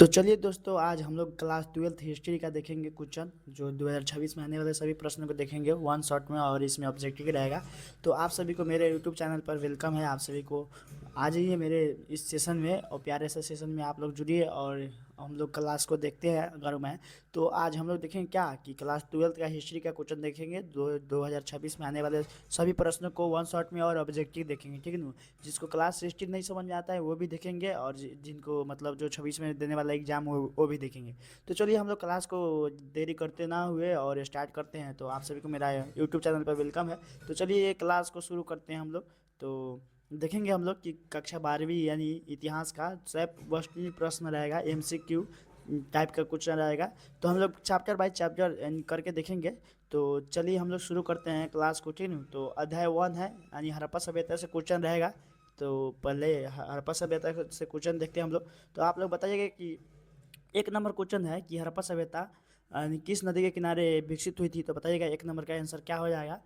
तो चलिए दोस्तों, आज हम लोग क्लास 12th हिस्ट्री का देखेंगे क्वेश्चन जो 2026 में आने वाले सभी प्रश्नों को देखेंगे वन शॉट में, और इसमें ऑब्जेक्टिव रहेगा। तो आप सभी को मेरे यूट्यूब चैनल पर वेलकम है। आप सभी को आ जाइए मेरे इस सेशन में, और प्यारे से सेशन में आप लोग जुड़िए और हम लोग क्लास को देखते हैं अगर मैं। तो आज हम लोग देखेंगे क्या कि क्लास 12th का हिस्ट्री का क्वेश्चन देखेंगे 2026 में आने वाले सभी प्रश्नों को वन शॉट में, और ऑब्जेक्टिव देखेंगे, ठीक है ना। जिसको क्लास हिस्ट्री नहीं समझ में आता है वो भी देखेंगे, और जिनको मतलब जो 26 में देने वाला एग्जाम वो भी देखेंगे। तो चलिए हम लोग क्लास को देरी करते ना हुए और स्टार्ट करते हैं। तो आप सभी को मेरा यूट्यूब चैनल पर वेलकम है। तो चलिए ये क्लास को शुरू करते हैं हम लोग। तो देखेंगे हम लोग कि कक्षा 12वीं यानी इतिहास का सैप वस्तु प्रश्न रहेगा, MCQ टाइप का क्वेश्चन रहेगा। तो हम लोग चैप्टर बाय चैप्टर करके देखेंगे। तो चलिए हम लोग शुरू करते हैं क्लास को, ठीक है। तो अध्याय 1 है यानी हड़प्पा सभ्यता से क्वेश्चन रहेगा। तो पहले हड़प्पा सभ्यता से क्वेश्चन देखते हैं हम लोग। तो आप लोग बताइएगा कि एक नंबर क्वेश्चन है कि हड़प्पा सभ्यता किस नदी के किनारे विकसित हुई थी। तो बताइएगा एक नंबर का आंसर क्या हो जाएगा।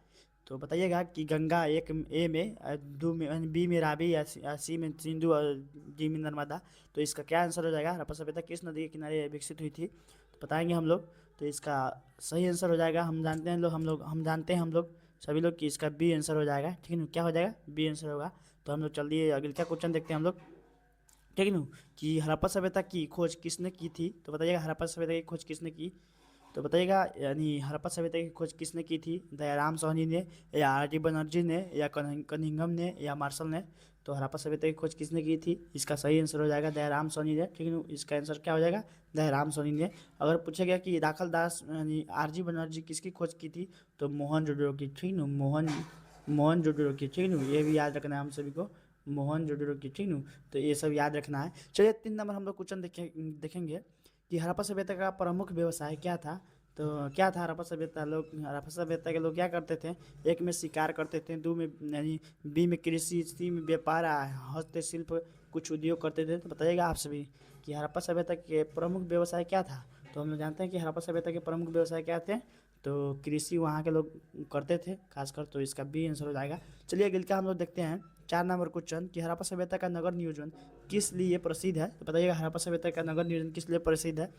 तो बताइएगा कि गंगा, एक ए में, दो में यानी बी में रावी, या सी में सिंधु, और डी में नर्मदा। तो इसका क्या आंसर हो जाएगा, हड़प्पा सभ्यता किस नदी के किनारे विकसित हुई थी, तो बताएंगे हम लोग। तो इसका सही आंसर हो जाएगा, हम जानते हैं हम जानते हैं हम लोग सभी लोग कि इसका बी आंसर हो जाएगा, ठीक है ना। क्या हो जाएगा, बी आंसर होगा। तो हम लोग चलिए अगले क्या क्वेश्चन देखते हैं हम लोग, ठीक है ना। कि हड़प्पा सभ्यता की खोज किसने की थी। तो बताइएगा हड़प्पा सभ्यता की खोज किसने की। तो बताइएगा यानी हड़प्पा सभ्यता की खोज किसने की थी, दयाराम साहनी ने, या R.D. बनर्जी ने, या कनिंघम ने, या मार्शल ने। तो हड़प्पा सभ्यता की खोज किसने की थी, इसका सही आंसर हो जाएगा दयाराम साहनी ने, ठीक है। इसका आंसर क्या हो जाएगा, दयाराम साहनी ने। अगर पूछा गया कि दाखल दास यानी R.G. बनर्जी किसकी खोज की थी, तो मोहनजोदड़ो की, ठीक है। मोहनजोदड़ो की, ठीक है। ये भी याद रखना है हम सभी को, मोहनजोदड़ो की, ठीक है। तो ये सब याद रखना है। चलिए 3 नंबर हम लोग क्वेश्चन देखेंगे कि हड़प्पा सभ्यता का प्रमुख व्यवसाय क्या था। तो क्या था हड़प्पा सभ्यता के लोग क्या करते थे। एक में शिकार करते थे, दो में यानी बी में कृषि, सी में व्यापार, हस्तशिल्प, कुछ उद्योग करते थे। तो बताइएगा आप सभी कि हड़प्पा सभ्यता के प्रमुख व्यवसाय क्या था। तो हम लोग जानते हैं कि हड़प्पा सभ्यता के प्रमुख व्यवसाय क्या थे। तो कृषि वहाँ के लोग करते थे खासकर, तो इसका बी आंसर हो जाएगा। चलिए अगले का हम लोग देखते हैं 4 नंबर क्वेश्चन कि हड़प्पा सभ्यता का नगर नियोजन किस लिए प्रसिद्ध है। तो बताइएगा हड़प्पा सभ्यता का नगर नियोजन किस लिए प्रसिद्ध है।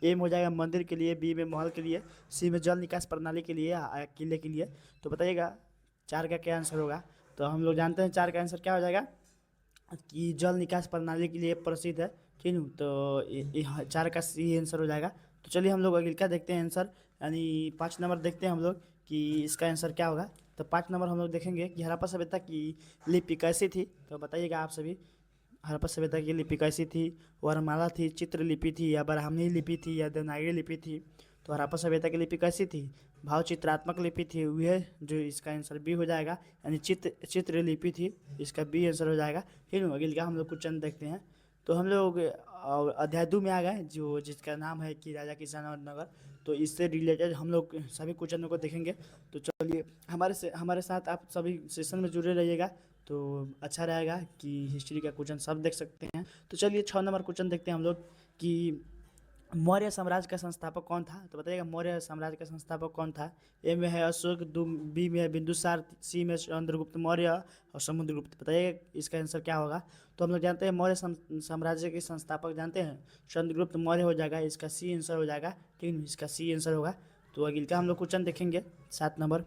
ए में हो जाएगा मंदिर के लिए, बी में महल के लिए, सी में जल निकास प्रणाली के लिए, किले के लिए। तो बताइएगा 4 का क्या आंसर होगा। तो हम लोग जानते हैं 4 का आंसर क्या हो जाएगा कि जल निकास प्रणाली के लिए प्रसिद्ध है, ठीक है। तो 4 का सी आंसर हो जाएगा। तो चलिए हम लोग अगले क्या देखते हैं आंसर, यानी 5 नंबर देखते हैं हम लोग कि इसका आंसर क्या होगा। तो 5 नंबर हम लोग देखेंगे कि हड़प्पा सभ्यता की लिपि कैसी थी। तो बताइएगा आप सभी हड़प्पा सभ्यता की लिपि कैसी थी, वरमाला थी, चित्रलिपि थी, या ब्राह्मणी लिपि थी, या देवनागरी लिपि थी। तो हड़प्पा सभ्यता की लिपि कैसी थी, भाव चित्रात्मक लिपि थी, वह जो इसका आंसर बी हो जाएगा, यानी चित्रलिपि थी, इसका बी आंसर हो जाएगा, ठीक है। अगले का हम लोग क्वेश्चन देखते हैं। तो हम लोग अध्याय 2 में आ गए जो जिसका नाम है कि राजा किसान और नगर। तो इससे रिलेटेड हम लोग सभी क्वेश्चनों को देखेंगे। तो चलिए हमारे साथ आप सभी सेशन में जुड़े रहिएगा, तो अच्छा रहेगा कि हिस्ट्री का क्वेश्चन सब देख सकते हैं। तो चलिए 6 नंबर क्वेश्चन देखते हैं हम लोग कि मौर्य साम्राज्य का संस्थापक कौन था। तो बताइएगा मौर्य साम्राज्य का संस्थापक कौन था। ए में है अशोक, बी में है बिंदुसार, सी में चंद्रगुप्त मौर्य, और समुद्रगुप्त। बताइए इसका आंसर क्या होगा। तो हम लोग जानते हैं मौर्य साम्राज्य के संस्थापक जानते हैं, चंद्रगुप्त मौर्य हो जाएगा, इसका सी आंसर हो जाएगा, ठीक है। इसका सी आंसर होगा। तो अगले का हम लोग क्वेश्चन देखेंगे 7 नंबर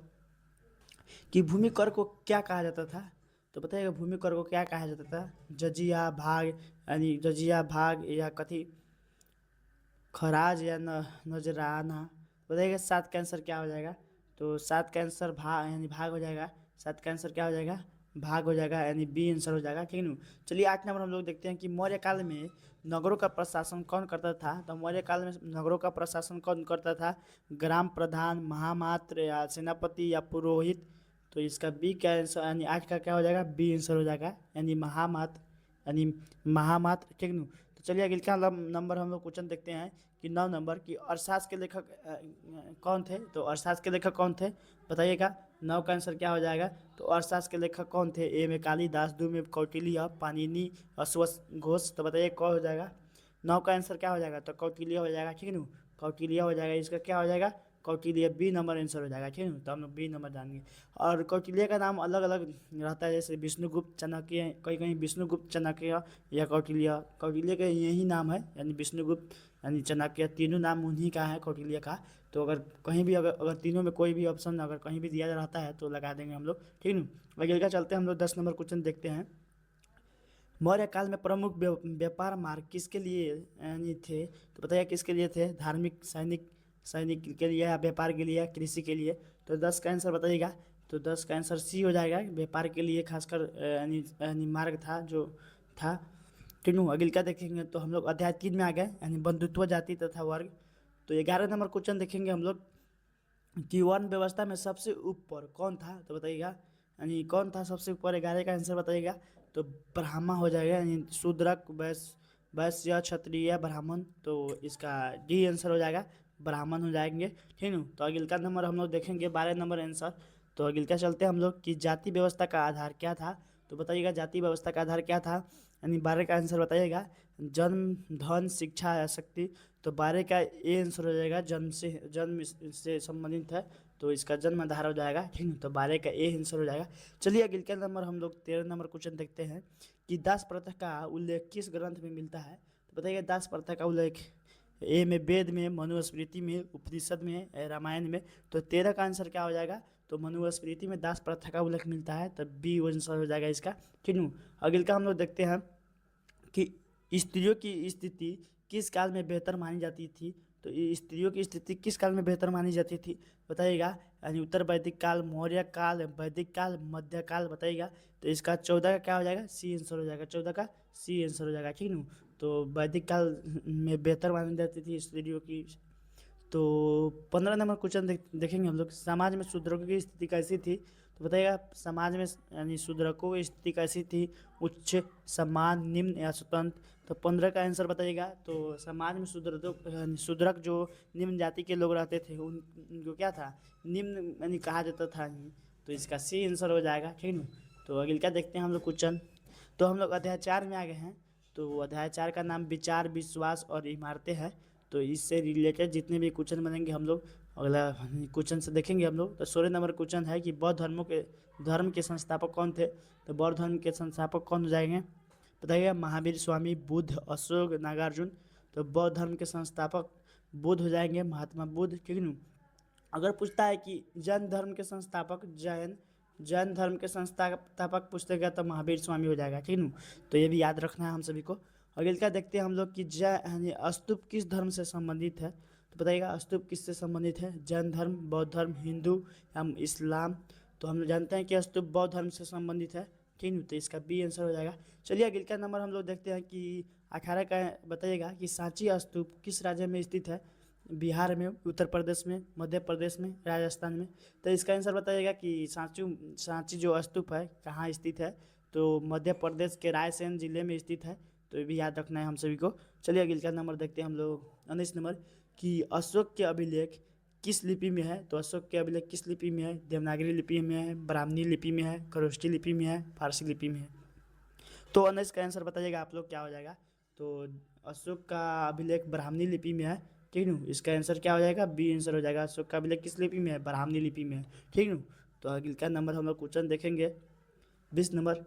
कि भूमि कर को क्या कहा जाता था। तो बताइएगा भूमि कर को क्या कहा जाता था, जजिया भाग, यानी जजिया भाग, या कथी खराज, या नजराना। बताइएगा 7 का आंसर क्या हो जाएगा। तो 7 का आंसर भाग यानी भाग हो जाएगा। 7 का आंसर क्या हो जाएगा, भाग हो जाएगा, यानी बी आंसर हो जाएगा, ठीक है ना। चलिए 8 नंबर हम लोग देखते हैं कि मौर्य काल में नगरों का प्रशासन कौन करता था। तो मौर्य काल में नगरों का प्रशासन कौन करता था, ग्राम प्रधान, महामात्र, या सेनापति, या पुरोहित। तो इसका बी का आंसर यानी 8 का क्या हो जाएगा, बी आंसर हो जाएगा, यानी महामात्र, यानी महामात्र, ठीक है। तो चलिए अगले का नंबर हम लोग क्वेश्चन देखते हैं कि 9 नंबर की अरसास के लेखक कौन थे। तो अरसास के लेखक कौन थे, बताइएगा 9 का आंसर क्या हो जाएगा। तो अरसास के लेखक कौन थे, ए में कालिदास, दो में कौटिल्य, पाणिनि, अश्वघोष। तो बताइए कौन हो जाएगा। 9 का आंसर क्या हो जाएगा, तो कौटिल्य हो जाएगा, ठीक है ना। कौटिल्य हो जाएगा, इसका क्या हो जाएगा, कौटिल्य बी नंबर आंसर हो जाएगा, ठीक है। तो हम लोग बी नंबर जानेंगे। और कौटिल्य का नाम अलग अलग रहता है, जैसे विष्णुगुप्त चाणक्य, कहीं कहीं विष्णुगुप्त चाणक्य या कौटिल्य। कौटिल्य का यही नाम है, यानी विष्णुगुप्त यानी चाणक्य, तीनों नाम उन्हीं का है कौटिल्य का। तो अगर कहीं भी अगर अगर तीनों में कोई भी ऑप्शन अगर कहीं भी दिया रहता है तो लगा देंगे हम लोग, ठीक है। आगे का चलते हैं हम लोग 10 नंबर क्वेश्चन देखते हैं। मौर्य काल में प्रमुख व्यापार मार्ग किसके लिए यानी थे, तो बताइए किसके लिए थे? धार्मिक, सैनिक, सैनिक के लिए या व्यापार के लिए या कृषि के लिए? तो 10 का आंसर बताइएगा। तो 10 का आंसर सी हो जाएगा, व्यापार के लिए खासकर यानी यानी मार्ग था जो था, ठीक है। अगले क्या देखेंगे तो हम लोग अध्याय 3 में आ गए, यानी बंधुत्व, जाति तथा वर्ग। तो 11 नंबर क्वेश्चन देखेंगे हम लोग कि वन व्यवस्था में सबसे ऊपर कौन था, तो बताइएगा, यानी कौन था सबसे ऊपर? 11 का आंसर बताइएगा। तो ब्राह्मण हो जाएगा, यानी शूद्रक, वैश्य, वैश्य, क्षत्रिय, ब्राह्मण। तो इसका डी आंसर हो जाएगा, ब्राह्मण हो जाएंगे, ठीक है। तो अगले का नंबर हम लोग देखेंगे 12 नंबर आंसर। तो अगले क्या चलते हैं हम लोग कि जाति व्यवस्था का आधार क्या था, तो बताइएगा जाति व्यवस्था का आधार क्या था, यानी 12 का आंसर बताइएगा। जन्म, धन, शिक्षा या शक्ति। तो 12 का ए आंसर हो जाएगा, जन्म से संबंधित है, तो इसका जन्म आधार हो जाएगा, ठीक है। तो 12 का ए आंसर हो जाएगा। चलिए अगले का नंबर हम लोग 13 नंबर क्वेश्चन देखते हैं कि दास प्रथा का उल्लेख किस ग्रंथ में मिलता है, तो बताइए दास प्रथा का उल्लेख ए में, वेद में, मनुस्मृति में, उपनिषद में, रामायण में। तो 13 का आंसर क्या हो जाएगा? तो मनुस्मृति में दास प्रथा का उल्लेख मिलता है, तब बी आंसर हो जाएगा इसका, ठीक है। अगले का हम लोग देखते हैं कि स्त्रियों की स्थिति किस काल में बेहतर मानी जाती थी, तो ये स्त्रियों की स्थिति किस काल में बेहतर मानी जाती थी बताइएगा, यानी उत्तर वैदिक काल, मौर्य काल, वैदिक काल, मध्य काल, बताइएगा। तो इसका 14 का क्या हो जाएगा? सी आंसर हो जाएगा, 14 का सी आंसर हो जाएगा, ठीक है। तो वैदिक काल में बेहतर मानी जाती थी स्त्रियों की। तो 15 नंबर क्वेश्चन देखेंगे हम लोग, समाज में शूद्रकों की स्थिति कैसी थी, तो बताइएगा समाज में यानी शूद्रकों की स्थिति कैसी थी? उच्च, समान, निम्न या स्वतंत्र। तो 15 का आंसर बताइएगा। तो समाज में शूद्रक जो निम्न जाति के लोग रहते थे उनको क्या था? निम्न यानी कहा जाता था। तो इसका सी आंसर हो जाएगा, ठीक है। तो अगले क्या देखते हैं हम लोग क्वेश्चन। तो हम लोग अध्याय 4 में आ गए हैं। तो अध्याय 4 का नाम विचार, विश्वास और इमारतें है। तो इससे रिलेटेड जितने भी क्वेश्चन बनेंगे हम लोग अगला क्वेश्चन से देखेंगे हम लोग। तो 16 नंबर क्वेश्चन है कि बौद्ध धर्म के संस्थापक कौन थे, तो बौद्ध धर्म के संस्थापक कौन हो जाएंगे बताइए? महावीर, स्वामी बुद्ध, अशोक, नागार्जुन। तो बौद्ध धर्म के संस्थापक बुद्ध हो जाएंगे, महात्मा बुद्ध, ठीक है। अगर पूछता है कि जैन धर्म के संस्थापक, जैन धर्म के संस्थापक पूछते गया तो महावीर स्वामी हो जाएगा, ठीक है। तो ये भी याद रखना है हम सभी को। अगले क्या देखते हैं हम लोग कि जैन स्तूप किस धर्म से संबंधित है, तो बताइएगा स्तूप किससे संबंधित है? जैन धर्म, बौद्ध धर्म, हिंदू या इस्लाम। तो हम लोग जानते हैं कि स्तूप बौद्ध धर्म से संबंधित है, ठीक है। तो इसका बी आंसर हो जाएगा। चलिए अगले का नंबर हम लोग देखते हैं कि 18 का बताइएगा कि सांची स्तूप किस राज्य में स्थित है? बिहार में, उत्तर प्रदेश में, मध्य प्रदेश में, राजस्थान में। तो इसका आंसर बताइएगा कि सांची जो स्तूप है कहाँ स्थित है? तो मध्य प्रदेश के रायसेन जिले में स्थित है। तो ये भी याद रखना है हम सभी को। चलिए अगले का नंबर देखते हैं हम लोग 19 नंबर कि अशोक के अभिलेख किस लिपि में है? तो अशोक के अभिलेख किस लिपि में है? देवनागरी लिपि में है, ब्राह्मणी लिपि में है, खरोष्ठी लिपि में है, फारसी लिपि में है। तो 19 का आंसर बताइएगा आप लोग क्या हो जाएगा? तो अशोक का अभिलेख ब्राह्मणी लिपि में है, ठीक है। इसका आंसर क्या हो जाएगा? बी आंसर हो जाएगा। अशोक का अभिलेख किस लिपि में है? ब्राह्मणी लिपि में है, ठीक है। तो अगले का नंबर हम लोग क्वेश्चन देखेंगे 20 नंबर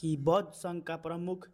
कि बौद्ध संघ का प्रमुख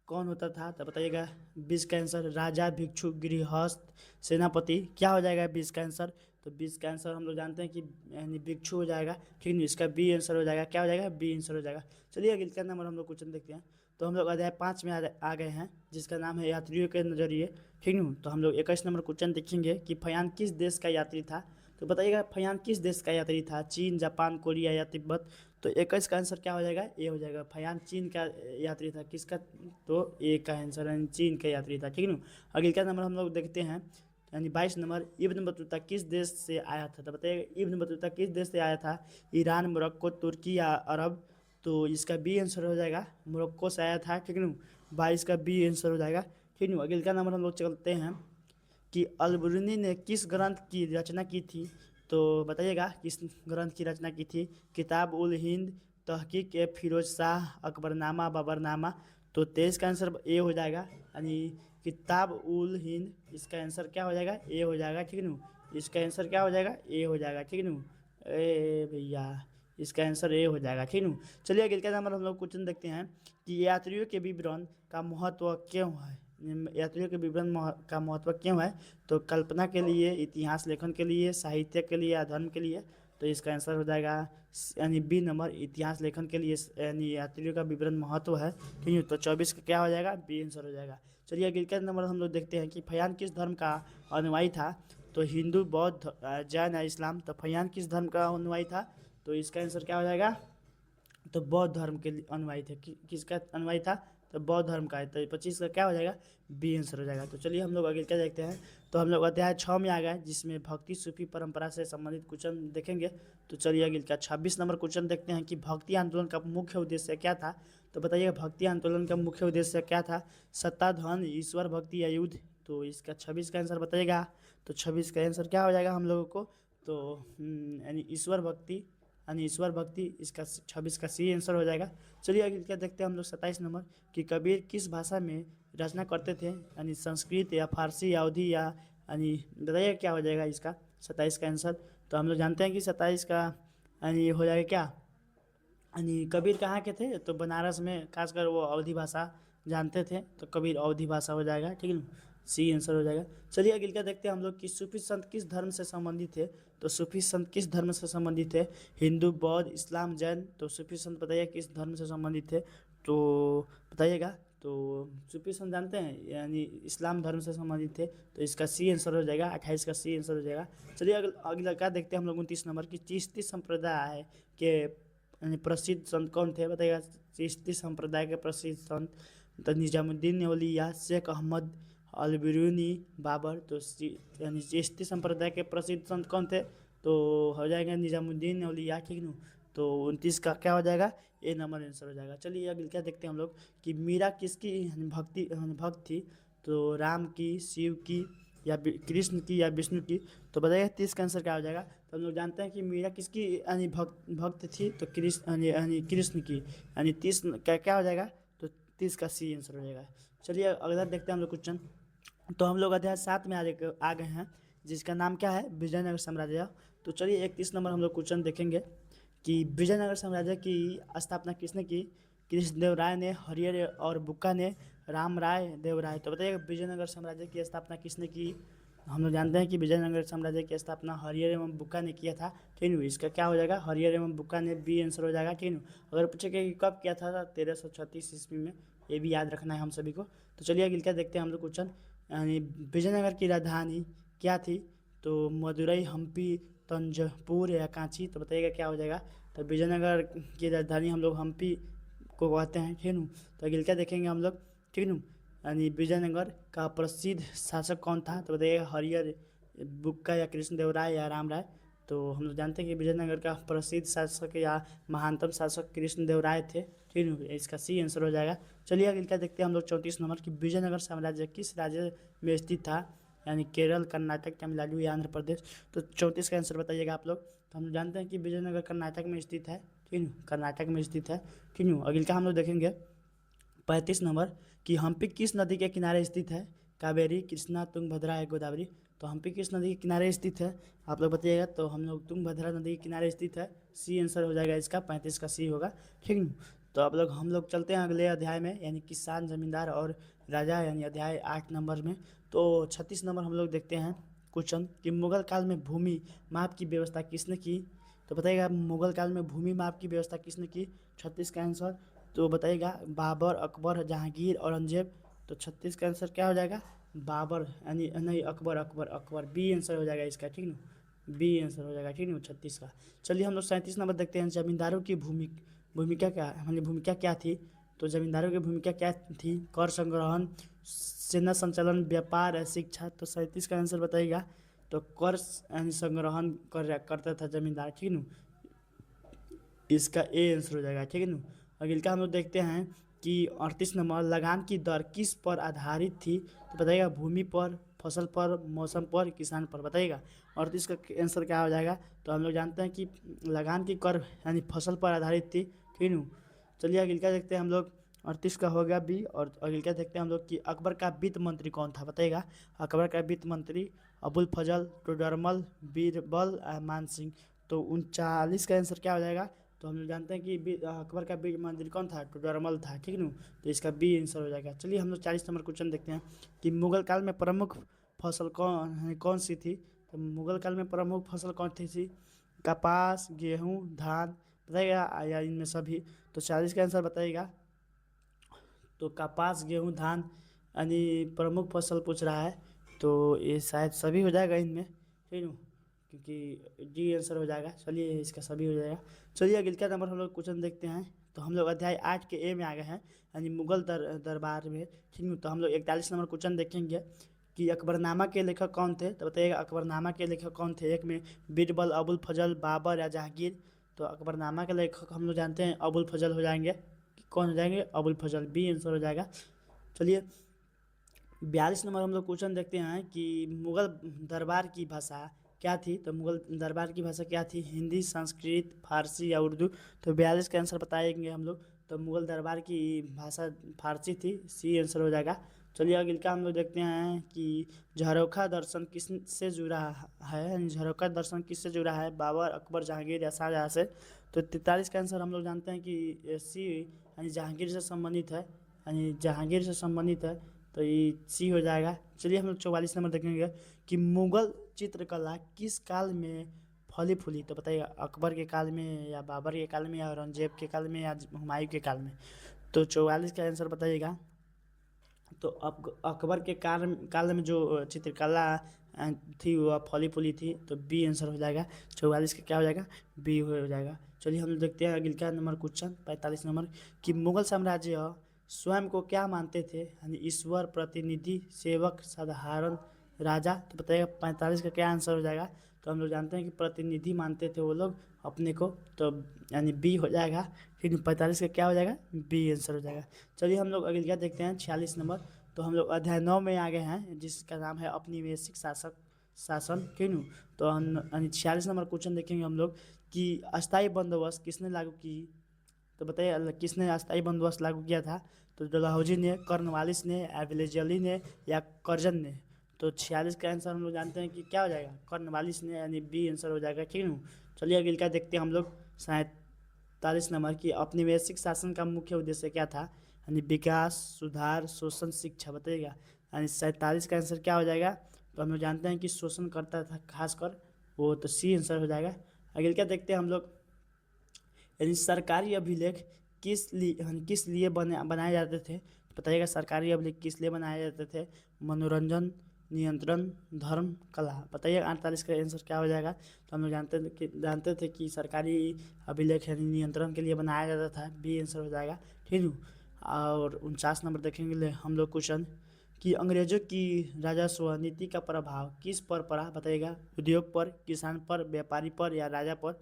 कौन होता था, तो बताइएगा 20 का आंसर राजा, भिक्षु, गृहस्थ, सेनापति। क्या हो जाएगा 20 का आंसर? तो 20 का आंसर हम लोग जानते हैं कि यानी भिक्षु हो जाएगा, ठीक है। इसका बी आंसर हो जाएगा, क्या हो जाएगा? बी आंसर हो जाएगा। चलिए अगले का नंबर हम लोग क्वेश्चन देखते हैं। तो हम लोग अध्याय 5 में आ गए हैं, जिसका नाम है यात्रियों के नजरिए, ठीक है। तो हम लोग 21 नंबर क्वेश्चन देखेंगे कि फयान किस देश का यात्री था, तो बताइएगा फयान किस देश का यात्री था? चीन, जापान, कोरिया या तिब्बत। तो 21 का आंसर क्या हो जाएगा? ए हो जाएगा। फयान चीन का यात्री था, किसका? तो ए का आंसर है, चीन का यात्री था, ठीक है ना। अगले का नंबर हम लोग देखते हैं, यानी 22 नंबर इब्न बतूता किस देश से आया था, तो बताइए इब्न बतूता किस देश से आया था? ईरान, मोरक्को, तुर्की या अरब। तो इसका बी आंसर हो जाएगा, मोरक्को से आया था, ठीक है ना। 22 का बी आंसर हो जाएगा, ठीक है। अगले का नंबर हम लोग चलते हैं कि अलबरूनी ने किस ग्रंथ की रचना की थी, तो बताइएगा किस ग्रंथ की रचना की थी? किताब उल हिंद, तहकीक ए फिरोज शाह, अकबरनामा, बाबरनामा। तो 23 का आंसर ए हो जाएगा, यानी किताब उल हिंद। इसका आंसर क्या हो जाएगा? ए हो जाएगा, ठीक है ना। इसका आंसर क्या हो जाएगा, ए हो जाएगा, ठीक है ना। ए भैया, इसका आंसर ए हो जाएगा, ठीक है। चलिए अगले का नंबर हम लोग क्वेश्चन देखते हैं कि यात्रियों के विवरण का महत्व क्यों है। यात्रियों के विवरण का महत्व क्यों है, तो कल्पना के लिए, इतिहास लेखन के लिए, साहित्य के लिए या धर्म के लिए। तो इसका आंसर हो जाएगा यानी बी नंबर, इतिहास लेखन के लिए यानी यात्रियों का विवरण महत्व है, ठीक है। तो 24 का क्या हो जाएगा, बी आंसर हो जाएगा। चलिए अगले का नंबर हम लोग देखते हैं कि फयान किस धर्म का अनुयायी था। तो हिंदू, बौद्ध, जैन या इस्लाम। तो फयान किस धर्म का अनुयायी था, तो इसका आंसर क्या हो जाएगा, तो बौद्ध धर्म के अनुयायी थे। किसका अनुयायी था, तो बौद्ध धर्म का है। तो 25 का क्या हो जाएगा, बी आंसर हो जाएगा। तो चलिए हम लोग आगे क्या देखते हैं। तो हम लोग अध्याय 6 में आ गए, जिसमें भक्ति सूफी परंपरा से संबंधित क्वेश्चन देखेंगे। तो चलिए आगे का 26 नंबर क्वेश्चन देखते हैं कि भक्ति आंदोलन का मुख्य उद्देश्य क्या था। तो बताइए भक्ति आंदोलन का मुख्य उद्देश्य क्या था, सत्ता, धन, ईश्वर भक्ति या युद्ध। तो इसका 26 का आंसर बताइएगा। तो 26 का आंसर क्या हो जाएगा हम लोगों को, तो यानी ईश्वर भक्ति, यानी ईश्वर भक्ति, इसका 26 का सी आंसर हो जाएगा। चलिए आगे क्या देखते हैं हम लोग 27 नंबर कि कबीर किस भाषा में रचना करते थे, यानी संस्कृत या फारसी या अवधी या, यानी बताइए क्या हो जाएगा इसका 27 का आंसर। तो हम लोग जानते हैं कि 27 का यानी हो जाएगा क्या, यानी कबीर कहाँ के थे, तो बनारस में, खासकर वो अवधी भाषा जानते थे, तो कबीर अवधी भाषा हो जाएगा, ठीक है ना। सी आंसर हो जाएगा। चलिए अगले क्या देखते हैं हम लोग कि सूफी संत किस धर्म से संबंधित थे। तो सूफी संत किस धर्म से संबंधित थे, हिंदू, बौद्ध, इस्लाम, जैन। तो सूफी संत बताइए किस धर्म से संबंधित थे, तो बताइएगा। तो सूफी संत जानते हैं यानी इस्लाम धर्म से संबंधित थे। तो इसका सी आंसर हो जाएगा, 28 का सी आंसर हो जाएगा। चलिए अगला क्या देखते हैं हम लोग 29 नंबर की चिश्ती संप्रदाय के यानी प्रसिद्ध संत कौन थे, बताइएगा। चिश्ती संप्रदाय के प्रसिद्ध संत तो निजामुद्दीन औलिया, शेख अहमद अलबिरूनी, बाबर। तो यानी चिश्ती संप्रदाय के प्रसिद्ध संत कौन थे, तो हो जाएगा निजामुद्दीन औलिया, ठीक है। तो 29 का क्या हो जाएगा, ए नंबर आंसर हो जाएगा। चलिए अगले क्या देखते हैं हम लोग कि मीरा किसकी भक्त थी। तो राम की, शिव की या कृष्ण की या विष्णु की। तो बताइए 30 का आंसर क्या हो जाएगा। तो हम लोग जानते हैं कि मीरा किसकी यानी भक्त थी, तो कृष्ण यानी कृष्ण की, यानी 30 क्या क्या हो जाएगा, तो 30 का सी आंसर हो जाएगा। चलिए अगला देखते हैं हम लोग क्वेश्चन। तो हम लोग अध्याय 7 में आ गए हैं, जिसका नाम क्या है, विजयनगर साम्राज्य। तो चलिए 31 नंबर हम लोग क्वेश्चन देखेंगे कि विजयनगर साम्राज्य की स्थापना किसने की। कृष्णदेव राय ने, हरिहर और बुक्का ने, राम राय देव राय। तो बताइए विजयनगर साम्राज्य की स्थापना किसने की। हम लोग जानते हैं कि विजयनगर साम्राज्य की स्थापना हरिहर एवं बुक्का ने किया था, ठीक है। इसका क्या हो जाएगा, हरिहर एवं बुक्का ने, बी आंसर हो जाएगा, ठीक है। अगर पूछे कि कब किया था, 1336 ईस्वी में, ये भी याद रखना है हम सभी को। तो चलिए अगले क्या देखते हैं हम लोग क्वेश्चन, यानी विजयनगर की राजधानी क्या थी। तो मदुरई, हम्पी, तंजपुर या कांची। तो बताइएगा क्या हो जाएगा। तो विजयनगर की राजधानी हम लोग हम्पी को कहते हैं, ठीक है। तो अगले क्या देखेंगे हम लोग, ठीक है। यानी विजयनगर का प्रसिद्ध शासक कौन था। तो बताइएगा हरिहर, बुक्का या कृष्णदेव राय या राम राय। तो हम लोग जानते हैं कि विजयनगर का प्रसिद्ध शासक या महानतम शासक कृष्णदेव राय थे, ठीक है। इसका सी आंसर हो जाएगा। चलिए अगले क्या देखते हैं हम लोग 34 नंबर की विजयनगर साम्राज्य किस राज्य में स्थित था, यानी केरल, कर्नाटक, तमिलनाडु या आंध्र प्रदेश। तो 34 का आंसर बताइएगा आप लोग। तो हम जानते हैं कि विजयनगर कर्नाटक में स्थित है, ठीक है, कर्नाटक में स्थित है, ठीक है। अगले का हम लोग देखेंगे 35 नंबर कि हम्पी किस नदी के किनारे स्थित है, कावेरी, कृष्णा, तुंगभद्रा या गोदावरी। तो हम्पी किस नदी के किनारे स्थित है, आप लोग बताइएगा। तो हम लोग तुंगभद्रा नदी के किनारे स्थित है, सी आंसर हो जाएगा इसका, 35 का सी होगा, ठीक है। तो आप लोग हम लोग चलते हैं अगले अध्याय में, यानी किसान, जमींदार और राजा, यानी अध्याय 8 नंबर में। तो 36 नंबर हम लोग देखते हैं क्वेश्चन कि मुगल काल में भूमि माप की व्यवस्था किसने की। तो बताइएगा मुगल काल में भूमि माप की व्यवस्था किसने की, 36 का आंसर। तो बताइएगा बाबर, अकबर, जहांगीर, औरंगजेब। तो 36 का आंसर क्या हो जाएगा, बाबर, यानी नहीं अकबर, अकबर अकबर, बी आंसर हो जाएगा इसका, ठीक ना, बी आंसर हो जाएगा, ठीक ना 36 का। चलिए हम लोग 37 नंबर देखते हैं, जमींदारों की भूमिका क्या, यानी भूमिका क्या थी। तो जमींदारों की भूमिका क्या थी, कर संग्रहण, सेना संचालन, व्यापार, शिक्षा। तो 37 का आंसर बताइएगा। तो कर यानी संग्रहण करता था जमींदार, ठीक ना, इसका ए आंसर हो जाएगा, ठीक है ना। अगले का हम लोग देखते हैं कि 38 नंबर लगान की दर किस पर आधारित थी। तो बताइएगा भूमि पर, फसल पर, मौसम पर, किसान पर। बताइएगा 38 का आंसर क्या हो जाएगा। तो हम लोग जानते हैं कि लगान की कर यानी फसल पर आधारित थी, ठीक है। चलिए अगले का देखते हैं हम लोग 38 का हो गया बी। और अगले क्या देखते हैं हम लोग कि अकबर का वित्त मंत्री कौन था, बताइएगा। अकबर का वित्त मंत्री अबुल फजल, टोडरमल, बीरबल, मान सिंह। तो 39 का आंसर क्या हो जाएगा। तो हम लोग जानते हैं कि अकबर का वित्त मंत्री कौन था, टोडरमल था, ठीक है। तो इसका बी आंसर हो जाएगा। चलिए हम लोग 40 नंबर क्वेश्चन देखते हैं कि मुगल काल में प्रमुख फसल कौन सी थी। तो मुगल काल में प्रमुख फसल कौन थी। कपास, गेहूँ, धान, बताइएगा या इनमें सभी। तो 40 का आंसर बताइएगा। तो कपास, गेहूँ, धान यानी प्रमुख फसल पूछ रहा है। तो ये शायद सभी हो जाएगा इनमें, ठीक है, क्योंकि डी आंसर हो जाएगा। चलिए इसका सभी हो जाएगा। चलिए अगले क्या नंबर हम लोग क्वेश्चन देखते हैं। तो हम लोग अध्याय 8 के ए में आ गए हैं, यानी मुगल दरबार में, ठीक है। तो हम लोग 41 नंबर क्वेश्चन देखेंगे कि अकबरनामा के लेखक कौन थे। तो बताइएगा अकबरनामा के लेखक कौन थे। एक में बीरबल, अबुल फजल, बाबर या जहांगीर। तो अकबरनामा के लेखक हम लोग जानते हैं अबुल फजल हो जाएंगे। कौन हो जाएंगे, अबुल फजल, बी आंसर हो जाएगा। चलिए 42 नंबर हम लोग क्वेश्चन देखते हैं कि मुगल दरबार की भाषा क्या थी। तो मुगल दरबार की भाषा क्या थी, हिंदी, संस्कृत, फारसी या उर्दू। तो 42 का आंसर बताएंगे हम लोग। तो मुगल दरबार की भाषा फारसी थी, सी आंसर हो जाएगा। चलिए अगले का हम लोग देखते हैं कि झरोखा दर्शन किस से जुड़ा है, यानी झरोखा दर्शन किससे जुड़ा है, बाबर, अकबर, जहांगीर या शाहजहाँ से। तो 43 का आंसर हम लोग जानते हैं कि सी यानी जहांगीर से संबंधित है, यानी जहांगीर से संबंधित है। तो ये सी हो जाएगा। चलिए हम लोग 44 नंबर देखेंगे कि मुगल चित्रकला किस काल में फली फूली। तो बताइएगा अकबर के काल में या बाबर के काल में या औरंगजेब के काल में या हुमायूं के काल में। तो 44 का आंसर बताइएगा। तो अकबर के काल में जो चित्रकला थी वह फली फूली थी। तो बी आंसर हो जाएगा। 44 का क्या हो जाएगा, बी हो जाएगा। चलिए हम लोग देखते हैं अगले का नंबर क्वेश्चन 45 नंबर कि मुगल साम्राज्य स्वयं को क्या मानते थे, यानी ईश्वर, प्रतिनिधि, सेवक, साधारण, राजा। तो बताइएगा 45 का क्या आंसर हो जाएगा। तो हम लोग जानते हैं कि प्रतिनिधि मानते थे वो लोग अपने को। तो यानी बी हो जाएगा। फिर 45 का क्या हो जाएगा, बी आंसर हो जाएगा। चलिए हम लोग अगले क्या देखते हैं 46 नंबर। तो हम लोग अध्याय 9 में आ गए हैं, जिसका नाम है औपनिवेशिक शासन, ठीक है। तो हम 46 नंबर क्वेश्चन देखेंगे हम लोग कि अस्थायी बंदोबस्त किसने लागू की। तो बताइए किसने अस्थायी बंदोबस्त लागू किया था। तो डलहौजी ने, कॉर्नवालिस ने, एविलेजली ने या कर्जन ने। तो 46 का आंसर हम लोग जानते हैं कि क्या हो जाएगा, कॉर्नवालिस ने, यानी बी आंसर हो जाएगा, ठीक है। चलिए अगले का देखते हैं हम लोग 47 नंबर की औपनिवेशिक शासन का मुख्य उद्देश्य क्या था, यानी विकास, सुधार, शोषण, शिक्षा। बताइएगा यानी 47 का आंसर क्या हो जाएगा। तो हम लोग जानते हैं कि शोषण करता था खासकर वो, तो सी आंसर हो जाएगा। अगले क्या देखते हैं हम लोग, यानी सरकारी अभिलेख किस लिए बनाए जाते थे। बताइएगा सरकारी अभिलेख किस लिए बनाए जाते थे, मनोरंजन, नियंत्रण, धर्म, कला। बताइए 48 का आंसर क्या हो जाएगा। तो हम लोग जानते थे कि सरकारी अभिलेख यानी नियंत्रण के लिए बनाया जाता था, बी आंसर हो जाएगा, ठीक है। और 49 नंबर देखेंगे हम लोग क्वेश्चन कि अंग्रेजों की राजस्व नीति का प्रभाव किस पर पड़ा। बताइएगा उद्योग पर, किसान पर, व्यापारी पर या राजा पर।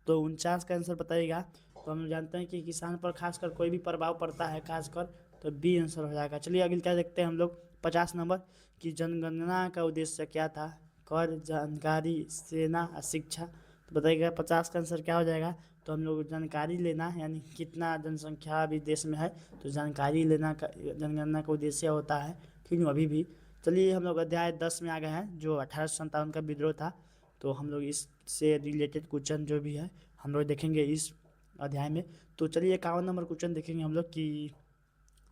तो 49 का आंसर बताइएगा। तो हम जानते हैं कि किसान पर खासकर कोई भी प्रभाव पड़ता है खासकर, तो बी आंसर हो जाएगा। चलिए अगले क्या देखते हैं हम लोग 50 नंबर कि जनगणना का उद्देश्य क्या था, कर, जानकारी, सेना, शिक्षा। तो बताइएगा 50 का आंसर क्या हो जाएगा। तो हम लोग जानकारी लेना, यानी कितना जनसंख्या अभी देश में है, तो जानकारी लेना का जनगणना का उद्देश्य होता है, ठीक है अभी भी। चलिए हम लोग अध्याय 10 में आ गए हैं, जो 1857 का विद्रोह था। तो हम लोग इससे रिलेटेड क्वेश्चन जो भी है हम लोग देखेंगे इस अध्याय में। तो चलिए 51 नंबर क्वेश्चन देखेंगे हम लोग कि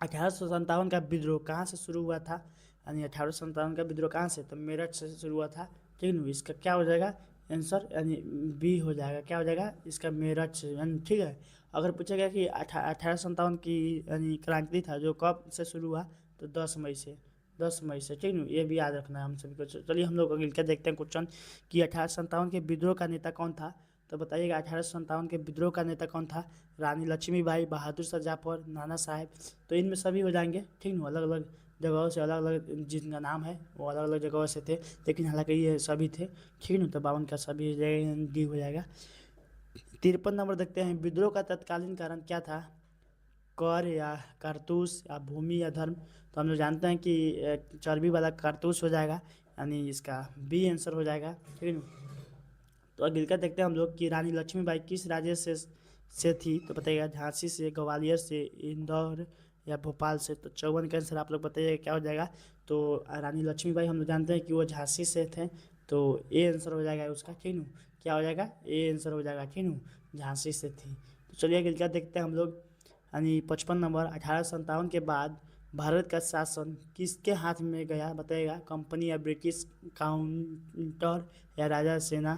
1857 का विद्रोह कहाँ से शुरू हुआ था, यानी 1857 का विद्रोह कहाँ से, तो मेरठ से शुरू हुआ था, ठीक है। इसका क्या हो जाएगा आंसर, यानी बी हो जाएगा। क्या हो जाएगा इसका, मेरठ से, यानी ठीक है। अगर पूछेगा कि 1857 की यानी क्रांति था जो कब से शुरू हुआ, तो 10 मई से, 10 मई से, ठीक है। ये भी याद रखना है हम सभी को। चलिए हम लोग अगले क्या देखते हैं क्वेश्चन कि 1857 के विद्रोह का नेता कौन था। तो बताइएगा 1857 के विद्रोह का नेता कौन था, रानी लक्ष्मीबाई, बहादुर शाह जफर, नाना साहेब। तो इनमें सभी हो जाएंगे, ठीक है। अलग अलग जगहों से, अलग अलग जिनका नाम है वो अलग अलग जगहों से थे, लेकिन हालांकि ये सभी थे, ठीक है। तो 52 का सभी डी हो जाएगा। 53 नंबर देखते हैं विद्रोह का तत्कालीन कारण क्या था, कर या कारतूस या भूमि या धर्म। तो हम लोग जानते हैं कि चर्बी वाला कारतूस हो जाएगा, यानी इसका बी आंसर हो जाएगा, ठीक है। तो अगले का देखते हैं हम लोग कि रानी लक्ष्मीबाई किस राज्य से थी। तो बताइएगा झांसी से, ग्वालियर से, इंदौर, या भोपाल से। तो 54 का आंसर आप लोग बताइएगा क्या हो जाएगा। तो रानी लक्ष्मीबाई हम लोग जानते हैं कि वो झांसी से थे, तो ए आंसर हो जाएगा उसका, ठीक है। क्या हो जाएगा, ए आंसर हो जाएगा, ठीक है, झांसी से थी। तो चलिए अगले क्या देखते हैं हम लोग, यानी 55 नंबर, 1857 के बाद भारत का शासन किसके हाथ में गया बताइएगा, कंपनी या ब्रिटिश काउंटर या राजा सेना।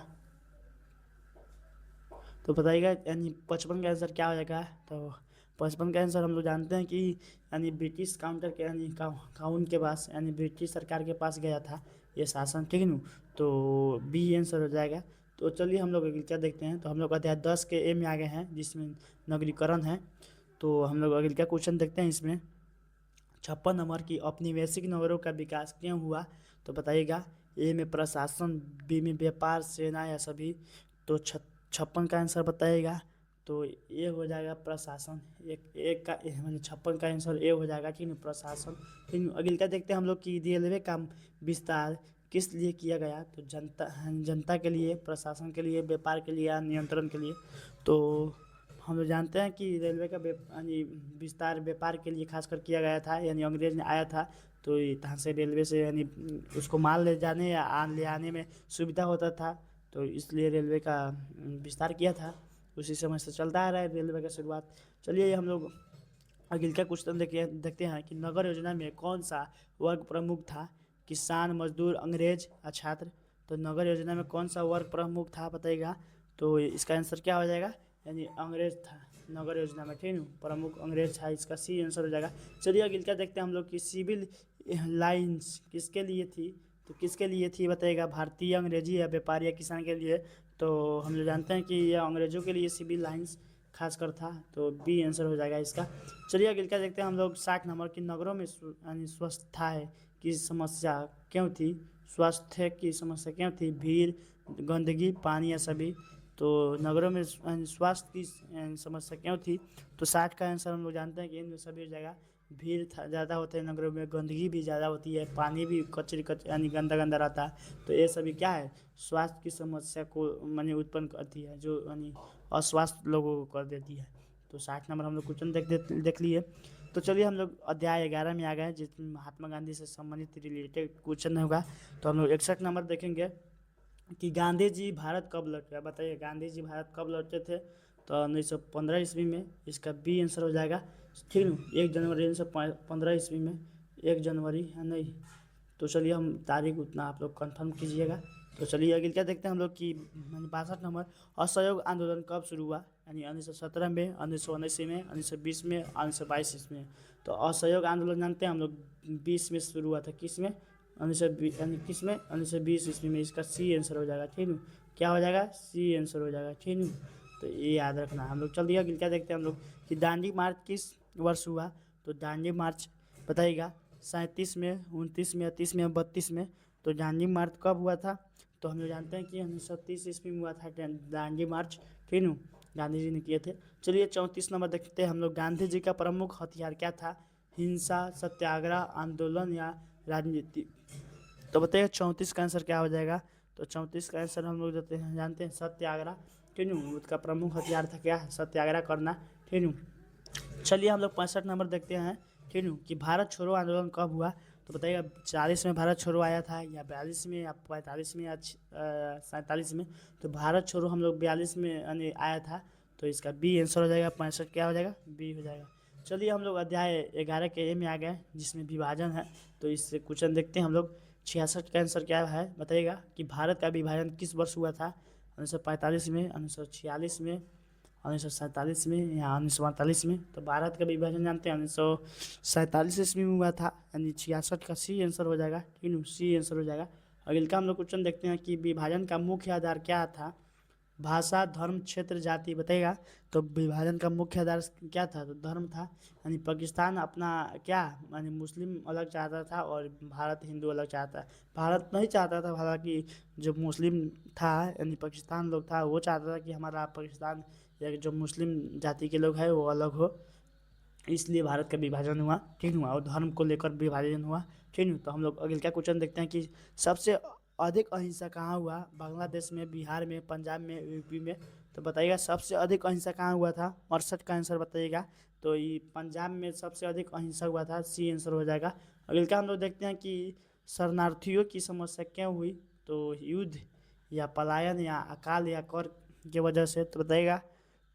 तो बताइएगा, यानी 55 का आंसर क्या हो जाएगा। तो 55 का आंसर हम लोग जानते हैं कि यानी ब्रिटिश काउंटर के यानी काउन के पास, यानी ब्रिटिश सरकार के पास गया था ये शासन, ठीक है ना। तो बी आंसर हो जाएगा। तो चलिए हम लोग अगले क्या देखते हैं। तो हम लोग अध्याय 10 के ए में आ गए हैं, जिसमें नगरीकरण है। तो हम लोग अगले क्या क्वेश्चन देखते हैं इसमें। 56 नंबर की औपनिवेशिक नगरों का विकास क्यों हुआ। तो बताइएगा, ए में प्रशासन, बी में व्यापार, सेना या सभी। तो 56 का आंसर बताइएगा। तो ए हो जाएगा प्रशासन, एक का मतलब 56 का आंसर ए हो जाएगा, ठीक है, प्रशासन। फिर अगले क्या देखते हैं हम लोग कि रेलवे का विस्तार किस लिए किया गया। तो जनता के लिए, प्रशासन के लिए, व्यापार के लिए या नियंत्रण के लिए। तो हम लोग जानते हैं कि रेलवे का यानी विस्तार व्यापार के लिए खासकर किया गया था, यानी अंग्रेज ने आया था, तो यहाँ से रेलवे से यानी उसको माल ले जाने या ले आने में सुविधा होता था, तो इसलिए रेलवे का विस्तार किया था। उसी समय से चलता आ रहा है रेलवे का शुरुआत। चलिए हम लोग अगले का क्वेश्चन देखते हैं कि नगर योजना में कौन सा वर्ग प्रमुख था, किसान, मजदूर, अंग्रेज या छात्र। तो नगर योजना में कौन सा वर्ग प्रमुख था बताइएगा। तो इसका आंसर क्या हो जाएगा, यानी अंग्रेज था नगर योजना में, ठीक है, प्रमुख अंग्रेज था, इसका सी आंसर हो जाएगा। चलिए अगले क्या देखते हैं हम लोग कि सिविल लाइन्स किसके लिए थी। तो किसके लिए थी बताइएगा, भारतीय, अंग्रेजी या व्यापारी या किसान के लिए। तो हम लोग जानते हैं कि यह अंग्रेजों के लिए सिविल लाइन्स खासकर था, तो बी आंसर हो जाएगा इसका। चलिए अगले क्या देखते हैं हम लोग, 60 नंबर की नगरों में यानी स्वास्थ्य की समस्या क्यों थी। स्वास्थ्य की समस्या क्यों थी, भीड़, गंदगी, पानी या सभी। तो नगरों में स्वास्थ्य की समस्या क्यों थी। तो 60 का आंसर हम लोग जानते हैं कि इनमें सभी हो जाएगा। भीड़ ज़्यादा होते हैं नगरों में, गंदगी भी ज़्यादा होती है, पानी भी कचरी यानी गंदा गंदा रहता है। तो ये सभी क्या है, स्वास्थ्य की समस्या को मानी उत्पन्न करती है, जो यानी अस्वस्थ लोगों को कर देती है। तो 60 नंबर हम लोग क्वेश्चन देख लिए। तो चलिए हम लोग अध्याय 11 में आ गए, जिसमें महात्मा गांधी से संबंधित रिलेटेड क्वेश्चन होगा। तो हम लोग 61 नंबर देखेंगे कि गांधी जी भारत कब लौटे। बताइए गांधी जी भारत कब लौटे थे। तो 1915 ईस्वी में, इसका बी आंसर हो जाएगा, ठीक है, 1 जनवरी 1915 ईस्वी में, 1 जनवरी है नहीं। तो चलिए हम तारीख उतना आप लोग कंफर्म कीजिएगा। तो चलिए अगले क्या देखते हैं हम लोग कि 62 नंबर, असहयोग आंदोलन कब शुरू हुआ। यानी 1917 में, 1979 में, 1920 में, 1922 में। तो असहयोग आंदोलन जानते हैं हम लोग 20 में शुरू हुआ था, किस में, 1920 यानी किस में, 1920 ईस्वी में। इसका सी आंसर हो जाएगा, ठीक है, क्या हो जाएगा, सी आंसर हो जाएगा, ठीक है। तो ये याद रखना। हम लोग चलिए अगले क्या देखते हैं हम लोग कि दांडी मार्च किस वर्ष हुआ। तो दांडी मार्च बताइएगा, 37 में, 29 में, 30 में, 32 में। तो दांडी मार्च कब हुआ था। तो हम लोग जानते हैं कि 1930 ईस्वी में हुआ था दांडी मार्च, ठीक है, गांधी जी ने किए थे। चलिए 34 नंबर देखते हैं हम लोग, गांधी जी का प्रमुख हथियार क्या था, हिंसा, सत्याग्रह, आंदोलन या राजनीति। तो बताइए 34 का आंसर क्या हो जाएगा। तो 34 का आंसर हम लोग देते हैं, जानते हैं सत्याग्रह, ठीक है, उसका प्रमुख हथियार था क्या, सत्याग्रह करना, ठीक है। चलिए हम लोग 65 नंबर देखते हैं, ठीक है, कि भारत छोड़ो आंदोलन कब हुआ। तो बताइएगा 40 में भारत छोड़ो आया था, या 42 में, या 45 में, या 47 में। तो भारत छोड़ो हम लोग 42 में यानी आया था, तो इसका बी आंसर हो जाएगा, 65 क्या हो जाएगा, बी हो जाएगा। चलिए हम लोग अध्याय 11 के ए में आ गए, जिसमें विभाजन है। तो इससे क्वेश्चन देखते हैं हम लोग। 66 का आंसर क्या है बताइएगा कि भारत का विभाजन किस वर्ष हुआ था। 1945 में, 1946 में, 1947 में या 1948 में। तो भारत का विभाजन जानते हैं 1947 ईस्वी में हुआ था, यानी 66 का सी आंसर हो जाएगा, ठीक है, सी आंसर हो जाएगा। अगले का हम लोग क्वेश्चन देखते हैं कि विभाजन का मुख्य आधार क्या था, भाषा, धर्म, क्षेत्र, जाति। बताइएगा तो विभाजन का मुख्य आधार क्या था। तो धर्म था, यानी पाकिस्तान अपना क्या, यानी मुस्लिम अलग चाहता था और भारत हिंदू अलग चाहता। भारत नहीं चाहता था, हालांकि जो मुस्लिम था यानी पाकिस्तान लोग था, वो चाहता था कि हमारा पाकिस्तान या जो मुस्लिम जाति के लोग हैं वो अलग हो, इसलिए भारत का विभाजन हुआ, ठीक हुआ, और धर्म को लेकर विभाजन हुआ, ठीक है। तो हम लोग अगले क्या क्वेश्चन देखते हैं कि सबसे अधिक अहिंसा कहाँ हुआ, बांग्लादेश में, बिहार में, पंजाब में, यूपी में। तो बताइएगा सबसे अधिक अहिंसा कहाँ हुआ था, 68 का आंसर बताइएगा। तो ये पंजाब में सबसे अधिक अहिंसा हुआ था, सी आंसर हो जाएगा। अगले का हम लोग देखते हैं कि शरणार्थियों की समस्या क्यों हुई, तो युद्ध या पलायन या अकाल या कर की वजह से, तो बताइएगा।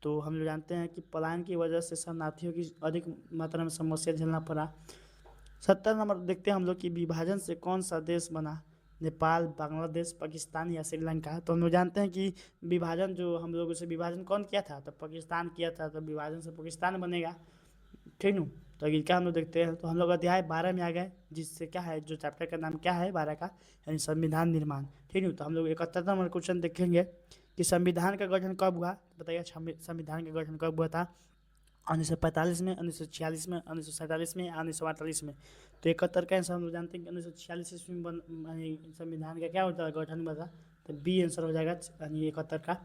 तो हम लोग जानते हैं कि पलायन की वजह से शरणार्थियों की अधिक मात्रा में समस्या झेलना पड़ा। 70 नंबर देखते हैं हम लोग कि विभाजन से कौन सा देश बना, नेपाल, बांग्लादेश, पाकिस्तान या श्रीलंका। तो हम लोग जानते हैं कि विभाजन जो हम लोगों से विभाजन कौन किया था, तो पाकिस्तान किया था, तो विभाजन से पाकिस्तान बनेगा, ठीक न। तो अगले क्या हम लोग देखते हैं, तो हम लोग अध्याय 12 में आ गए, जिससे क्या है, जो चैप्टर का नाम क्या है 12 का, यानी संविधान निर्माण, ठीक है। तो हम लोग 71 नंबर क्वेश्चन देखेंगे कि संविधान का गठन कब हुआ, बताइए संविधान का गठन कब हुआ था, 1945 में, 1946 में, 1947 में, 1948 में। तो 71 का आंसर हम लोग जानते हैं कि 1946 ईस्वी में संविधान का क्या होता है, गठन हुआ था, तो बी आंसर हो जाएगा यानी 71 का।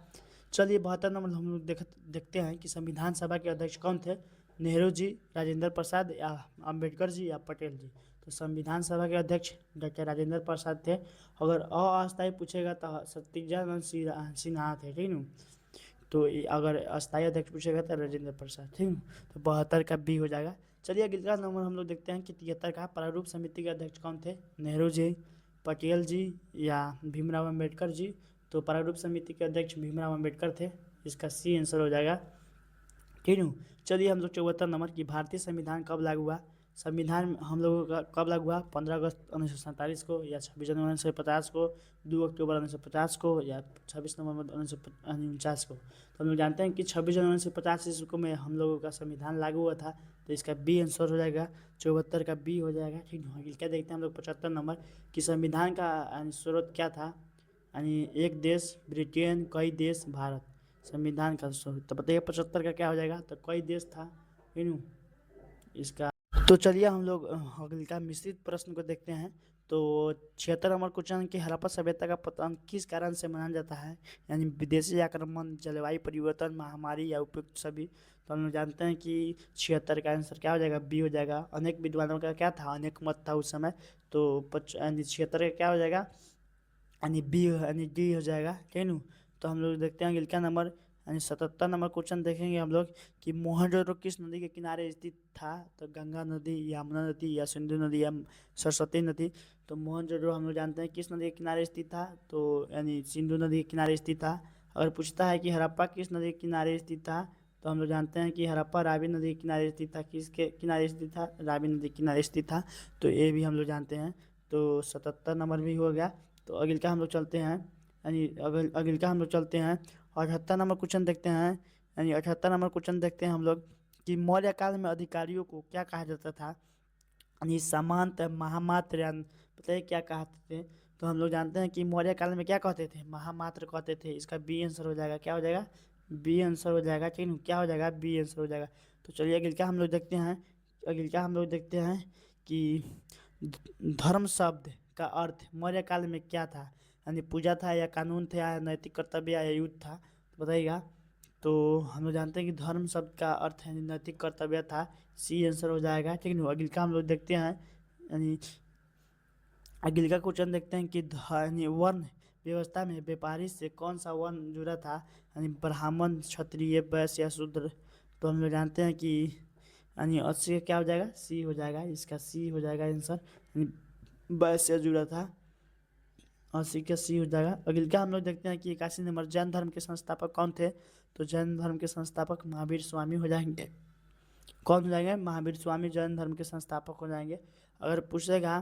चलिए 72 नंबर हम लोग देखते हैं कि संविधान सभा के अध्यक्ष कौन थे, नेहरू जी, राजेंद्र प्रसाद या अम्बेडकर जी या पटेल जी। तो संविधान सभा के अध्यक्ष डॉक्टर राजेंद्र प्रसाद थे। अगर अस्थायी पूछेगा तो सत्येंद्र सिन्हा थे, ठीक है। तो अगर अस्थायी अध्यक्ष पूछेगा तो राजेंद्र प्रसाद, ठीक है। तो 72 का बी हो जाएगा। चलिए अगला नंबर हम लोग देखते हैं कि 73 का प्रारूप समिति के अध्यक्ष कौन थे, नेहरू जी, पटेल जी या भीमराव अम्बेडकर जी। तो प्रारूप समिति के अध्यक्ष भीमराव अम्बेडकर थे, इसका सी आंसर हो जाएगा, ठीक है। चलिए हम लोग 74 नंबर की भारतीय संविधान कब लागू हुआ, संविधान हम लोगों का कब लागू हुआ, 15 अगस्त 1947 को या 26 जनवरी 1950 को, 2 अक्टूबर 1950 को या 26 नवंबर 1949 को। तो हम लोग जानते हैं कि 26 जनवरी 1950 ईस्वी को में हम लोगों का संविधान लागू हुआ था, तो इसका बी आंसर हो जाएगा, 74 का बी हो जाएगा, ठीक है। क्या देखते हैं हम लोग 75 नंबर कि संविधान का स्रोत क्या था, यानी एक देश ब्रिटेन, कई देश, भारत। संविधान का स्रोत तो बताइए 75 का क्या हो जाएगा, तो कई देश था, ठीक है इसका। तो चलिए हम लोग अगले का मिश्रित प्रश्न को देखते हैं। तो 76 नंबर क्वेश्चन की हड़प्पा सभ्यता का पतन किस कारण से माना जाता है, यानी विदेशी आक्रमण, जलवायु परिवर्तन, महामारी या उपयुक्त सभी। तो हम लोग जानते हैं कि 76 का आंसर क्या हो जाएगा, बी हो जाएगा। अनेक विद्वानों का क्या था, अनेक मत था उस समय, तो 76 का क्या हो जाएगा, यानी बी यानी डी हो जाएगा, ठीक है। तो हम लोग देखते हैं अगले क्या नंबर, यानी 77 नंबर क्वेश्चन देखेंगे हम लोग कि मोहनजोदड़ो किस नदी के किनारे स्थित था, तो गंगा नदी, यमुना नदी या सिंधु नदी या सरस्वती नदी। तो मोहनजोदड़ो हम लोग जानते हैं किस नदी के किनारे स्थित था, तो यानी सिंधु नदी के किनारे स्थित था। अगर पूछता है कि हड़प्पा किस नदी के किनारे स्थित था, तो हम लोग जानते हैं कि हड़प्पा रावी नदी के किनारे स्थित था, किसके किनारे स्थित था, रावी नदी के किनारे स्थित था। तो ये भी हम लोग जानते हैं, तो 77 नंबर भी हो गया। तो अगले का हम लोग चलते हैं, यानी अगले का हम लोग चलते हैं 78 नंबर क्वेश्चन देखते हैं, यानी 78 नंबर क्वेश्चन देखते हैं हम लोग कि मौर्य काल में अधिकारियों को क्या कहा जाता था, यानी सामंत, महामात्र या बताइए क्या कहते थे। तो हम लोग जानते हैं कि मौर्य काल में क्या कहते थे, महामात्र कहते थे, इसका बी आंसर हो जाएगा, क्या हो जाएगा, बी आंसर हो जाएगा, ठीक है। क्या हो जाएगा, बी आंसर हो जाएगा। तो चलिए अगले का हम लोग देखते हैं, अगले का हम लोग देखते हैं कि धर्म शब्द का अर्थ मौर्य काल में क्या था, यानी पूजा था या कानून था या नैतिक कर्तव्य या युद्ध था, तो बताइएगा। तो हम लोग जानते हैं कि धर्म शब्द का अर्थ है नैतिक कर्तव्य था, सी आंसर हो जाएगा, ठीक है। अगले का हम लोग देखते हैं, यानी अगले का क्वेश्चन देखते हैं कि यानी वर्ण व्यवस्था में व्यापारी से कौन सा वर्ण जुड़ा था, यानी ब्राह्मण, क्षत्रिय, वैश्य या शूद्र। तो हम लोग जानते हैं कि यानी 80 का क्या हो जाएगा, सी हो जाएगा, इसका सी हो जाएगा आंसर, यानी वैश्य जुड़ा था, 80 का सी हो जाएगा। अगले का हम लोग देखते हैं कि 81 नंबर जैन धर्म के संस्थापक कौन थे, तो जैन धर्म के संस्थापक महावीर स्वामी हो जाएंगे, कौन हो जाएंगे, महावीर स्वामी जैन धर्म के संस्थापक हो जाएंगे। अगर पूछेगा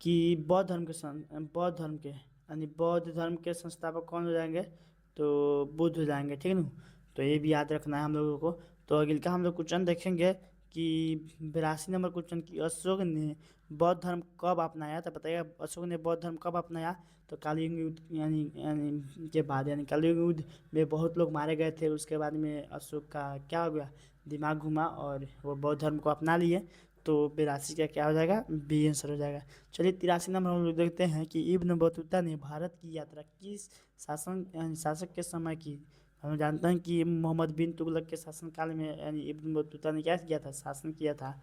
कि बौद्ध धर्म के बौद्ध धर्म के यानी बौद्ध धर्म के संस्थापक कौन हो जाएंगे, तो बुद्ध हो जाएंगे, ठीक है ना। तो ये भी याद रखना है हम लोगों को। तो अगले का हम लोग क्वेश्चन देखेंगे कि 82 नंबर क्वेश्चन की अशोक ने बौद्ध धर्म कब अपनाया, तो बताइए अशोक ने बौद्ध धर्म कब अपनाया, तो कलियुग युद्ध यानी यानी के बाद, यानी कलियुग युद्ध में बहुत लोग मारे गए थे, उसके बाद में अशोक का क्या हो गया, दिमाग घुमा और वो बौद्ध धर्म को अपना लिए। तो 82 का क्या हो जाएगा, बी आंसर हो जाएगा। चलिए 83 नंबर हम लोग देखते हैं कि इब्न बतूता ने भारत की यात्रा किस शासक के समय की। हम जानते हैं कि मोहम्मद बिन तुगलक के शासनकाल में यानी इब्न बतूता ने क्या किया था, शासन किया था।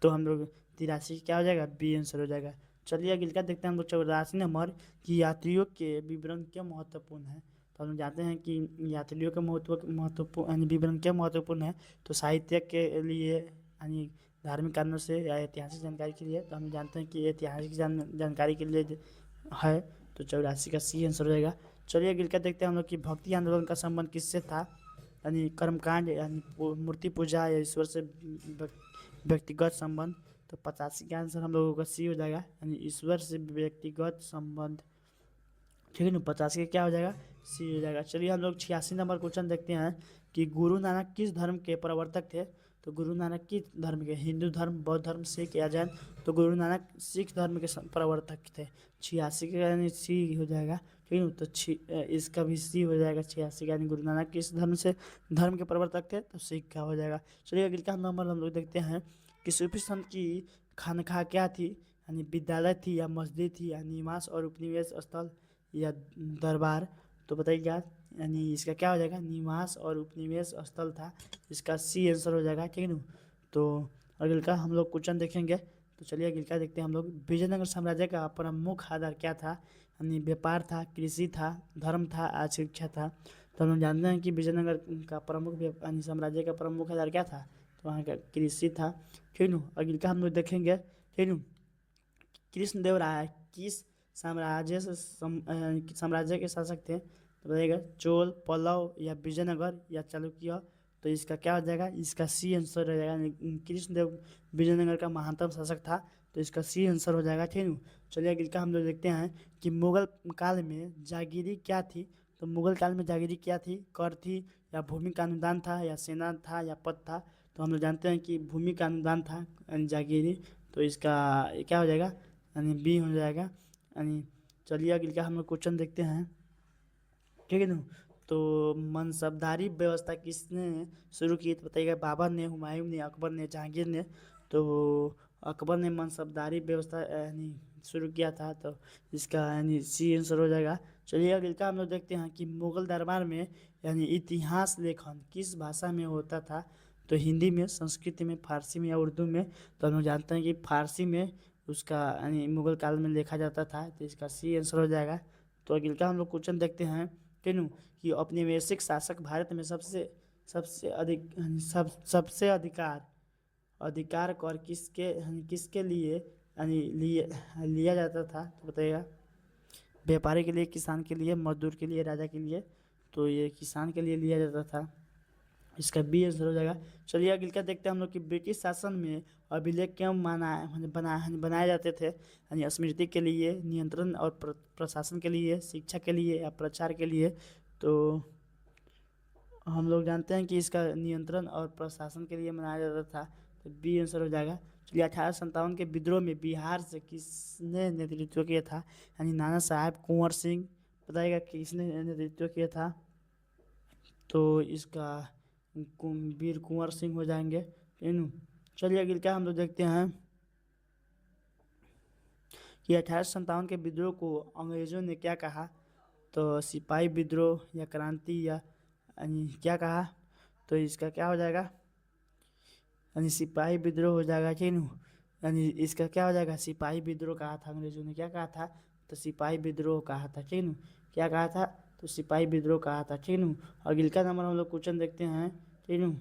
तो हम लोग 83 क्या हो जाएगा, बी आंसर हो जाएगा। चलिए अगले का देखते हैं हम लोग 84 नंबर कि यात्रियों के विवरण क्यों महत्वपूर्ण है। तो हम जानते हैं कि यात्रियों का महत्वपूर्ण यानी विवरण क्या महत्वपूर्ण है, तो साहित्य के लिए यानी धार्मिक कारणों से या ऐतिहासिक जानकारी के लिए, तो हम जानते हैं कि ऐतिहासिक जानकारी के लिए है, तो 84 का सी आंसर हो जाएगा। चलिए अगले का देखते हैं हम लोग कि भक्ति आंदोलन का संबंध किससे था, यानी कर्मकांड यानी मूर्ति पूजा या ईश्वर से व्यक्तिगत संबंध, तो 85 का आंसर हम लोगों का सी हो जाएगा, यानी ईश्वर से व्यक्तिगत संबंध। ठीक है ना, 85 का क्या हो जाएगा, सी हो जाएगा। चलिए हम लोग 86 नंबर क्वेश्चन देखते हैं कि गुरु नानक किस धर्म के प्रवर्तक थे, तो गुरु नानक किस धर्म के, हिंदू धर्म, बौद्ध धर्म, सिख या जैन, तो गुरु नानक सिख धर्म के प्रवर्तक थे। 86 का यानी सी हो जाएगा। ठीक है, तो इसका भी सी हो जाएगा 86 का, यानी गुरु नानक किस धर्म के प्रवर्तक थे, तो सिख का हो जाएगा। चलिए अगले का नंबर हम लोग देखते हैं कि सूफी संत की खानकाह क्या थी, यानी विद्यालय थी या मस्जिद थी या निवास और उपनिवेश स्थल या दरबार, तो बताइए क्या, यानी इसका क्या हो जाएगा, निवास और उपनिवेश स्थल था, इसका सी आंसर हो जाएगा। ठीक है ना, तो अगले का हम लोग क्वेश्चन देखेंगे। तो चलिए अगले का देखते हैं हम लोग, विजयनगर साम्राज्य का प्रमुख आधार क्या था, यानी व्यापार था, कृषि था, धर्म था या शिक्षा था, तो हम जानते हैं कि विजयनगर का प्रमुख यानी साम्राज्य का प्रमुख आधार क्या था, तो वहाँ का कृषि था। ठीक है, अगले का हम लोग देखेंगे। ठीक है, कृष्णदेव राय किस साम्राज्य के शासक थे, तो बताइएगा चोल, पल्लव या विजयनगर या चालुक्य, तो इसका क्या हो जाएगा, इसका सी आंसर हो जाएगा। कृष्णदेव विजयनगर का महानतम शासक था, तो इसका सी आंसर हो जाएगा। ठीक है, चलिए अगले का हम लोग देखते हैं कि मुगल काल में जागीरी क्या थी, तो मुगल काल में जागीरी क्या थी, कर थी या भूमि का अनुदान था या सेना था या पद था, तो हम लोग जानते हैं कि भूमि का अनुदान था यानी जागीरी, तो इसका क्या हो जाएगा, यानी बी हो जाएगा। यानी चलिए अगले का हम लोग क्वेश्चन देखते हैं। ठीक है ना, तो मनसबदारी व्यवस्था किसने शुरू की, तो बताइएगा बाबर ने, हुमायूं ने, अकबर ने, जहांगीर ने, तो अकबर ने मनसबदारी व्यवस्था यानी शुरू किया था, तो इसका यानी सी आंसर हो जाएगा। चलिए अगले का हम लोग देखते हैं कि मुगल दरबार में यानी इतिहास लेखन किस भाषा में होता था, तो हिंदी में, संस्कृत में, फारसी में या उर्दू में, तो हम लोग जानते हैं कि फारसी में उसका यानी मुगल काल में लिखा जाता था, तो इसका सी आंसर हो जाएगा। तो अगले का हम लोग क्वेश्चन देखते हैं टेनु कि औपनिवेशिक शासक भारत में सबसे सबसे अधिक सबसे अधिकार कर किसके लिए यानी लिया जाता था, तो बताइएगा व्यापारी के लिए, किसान के लिए, मजदूर के लिए, राजा के लिए, तो ये किसान के लिए लिया जाता था, इसका बी आंसर हो जाएगा। चलिए अगले का देखते हैं हम लोग कि ब्रिटिश शासन में अभिलेख क्यों बनाए जाते थे, यानी स्मृति के लिए, नियंत्रण और प्रशासन के लिए, शिक्षा के लिए या प्रचार के लिए, तो हम लोग जानते हैं कि इसका नियंत्रण और प्रशासन के लिए बनाया जाता था, तो बी आंसर हो जाएगा। चलिए 1857 के विद्रोह में बिहार से किसने नेतृत्व किया था, यानी नाना साहेब कुंवर सिंह, बताइएगा किसने नेतृत्व किया था, तो इसका वीर कुंवर सिंह हो जाएंगे। इन चलिए अगले क्या हम लोग देखते हैं कि 1857 के विद्रोह को अंग्रेजों ने क्या कहा, तो सिपाही विद्रोह या क्रांति या यानी क्या कहा, तो इसका क्या हो जाएगा, यानी सिपाही विद्रोह हो जाएगा। ठीक है, यानी इसका क्या हो जाएगा, सिपाही विद्रोह कहा था, अंग्रेजों ने क्या कहा था, तो सिपाही विद्रोह कहा था। ठीक है, क्या कहा था, तो सिपाही विद्रोह कहा था। ठीक है, अगले का नंबर हम लोग क्वेश्चन देखते हैं। ठीक है,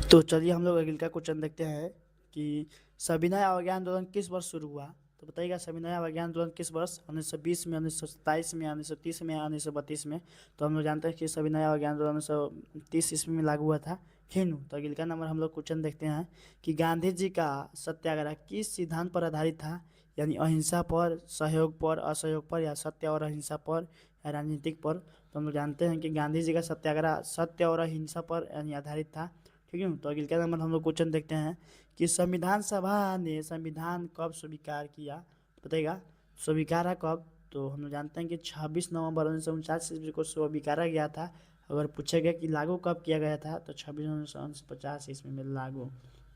तो चलिए हम लोग अगले का क्वेश्चन देखते हैं कि सविनय अवज्ञा आंदोलन किस वर्ष शुरू हुआ, तो बताइएगा सविनय अवज्ञा आंदोलन किस वर्ष, 1920 में, 1927 में, 1930 में, 1932 में, तो हम लोग जानते हैं कि सविनय अवज्ञा आंदोलन 1930 ईस्वी में लागू हुआ था। ठीक, तो अगले का नंबर हम लोग क्वेश्चन देखते हैं कि गांधी जी का सत्याग्रह किस सिद्धांत पर आधारित था, यानी अहिंसा पर, सहयोग पर, असहयोग पर या सत्य और अहिंसा पर या राजनीतिक पर, तो हम लोग जानते हैं कि गांधी जी का सत्याग्रह सत्य और अहिंसा पर यानी आधारित था। ठीक है, तो अगले का नंबर हम लोग क्वेश्चन देखते हैं कि संविधान सभा ने संविधान कब स्वीकार किया, तो बताइएगा स्वीकारा कब, तो हम लोग जानते हैं कि 26 नवंबर 1949 ईस्वी को स्वीकारा गया था। अगर पूछा गया कि लागू कब किया गया था, तो 26 जनवरी 1950 ईस्वी में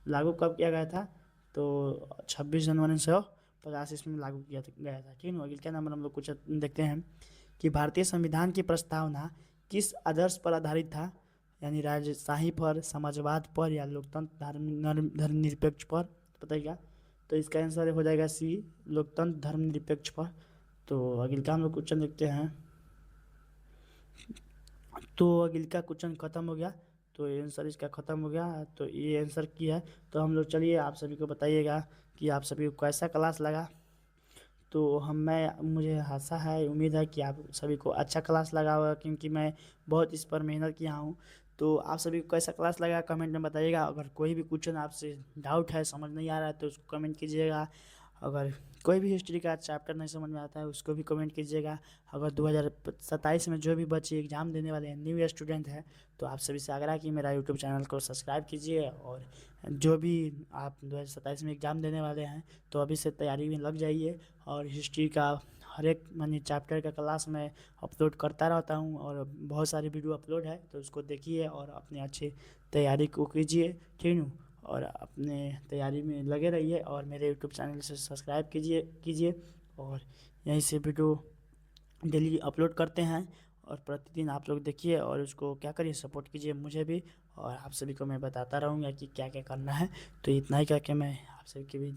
लागू कब किया गया था, तो 26 जनवरी 1950 ईस्वी में लागू किया गया था। ठीक है, अगले क्या नंबर हम लोग कुछ देखते हैं कि भारतीय संविधान की प्रस्तावना किस आदर्श पर आधारित था, यानी राजशाही पर, समाजवाद पर या लोकतंत्र धर्मनिरपेक्ष पर, बताइएगा, तो इसका आंसर हो जाएगा सी, लोकतंत्र धर्मनिरपेक्ष पर। तो अगले का हम लोग क्वेश्चन देखते हैं तो अगिल का क्वेश्चन ख़त्म हो गया, तो ये आंसर इसका ख़त्म हो गया, तो ये आंसर की है। तो हम लोग चलिए आप सभी को बताइएगा कि आप सभी को कैसा क्लास लगा। तो मुझे आशा है, उम्मीद है कि आप सभी को अच्छा क्लास लगा होगा, क्योंकि मैं बहुत इस पर मेहनत किया हूँ। तो आप सभी को कैसा क्लास लगा कमेंट में बताइएगा। अगर कोई भी क्वेश्चन आपसे डाउट है, समझ नहीं आ रहा है, तो उसको कमेंट कीजिएगा। अगर कोई भी हिस्ट्री का चैप्टर नहीं समझ में आता है, उसको भी कमेंट कीजिएगा। अगर 2027 में जो भी बच्चे एग्ज़ाम देने वाले हैं, न्यू स्टूडेंट हैं, तो आप सभी से आग्रह है कि मेरा यूट्यूब चैनल को सब्सक्राइब कीजिए। और जो भी आप 2027 में एग्ज़ाम देने वाले हैं, तो अभी से तैयारी में लग जाइए। और हिस्ट्री का हर एक मानी चैप्टर का क्लास मैं अपलोड करता रहता हूँ, और बहुत सारी वीडियो अपलोड है, तो उसको देखिए और अपनी अच्छी तैयारी को कीजिए, ठीक है। और अपने तैयारी में लगे रहिए, और मेरे यूट्यूब चैनल से सब्सक्राइब कीजिए। और यहीं से वीडियो डेली अपलोड करते हैं, और प्रतिदिन आप लोग देखिए और उसको क्या करिए, सपोर्ट कीजिए मुझे भी। और आप सभी को मैं बताता रहूँगा कि क्या क्या करना है। तो इतना ही करके मैं आप सभी की भी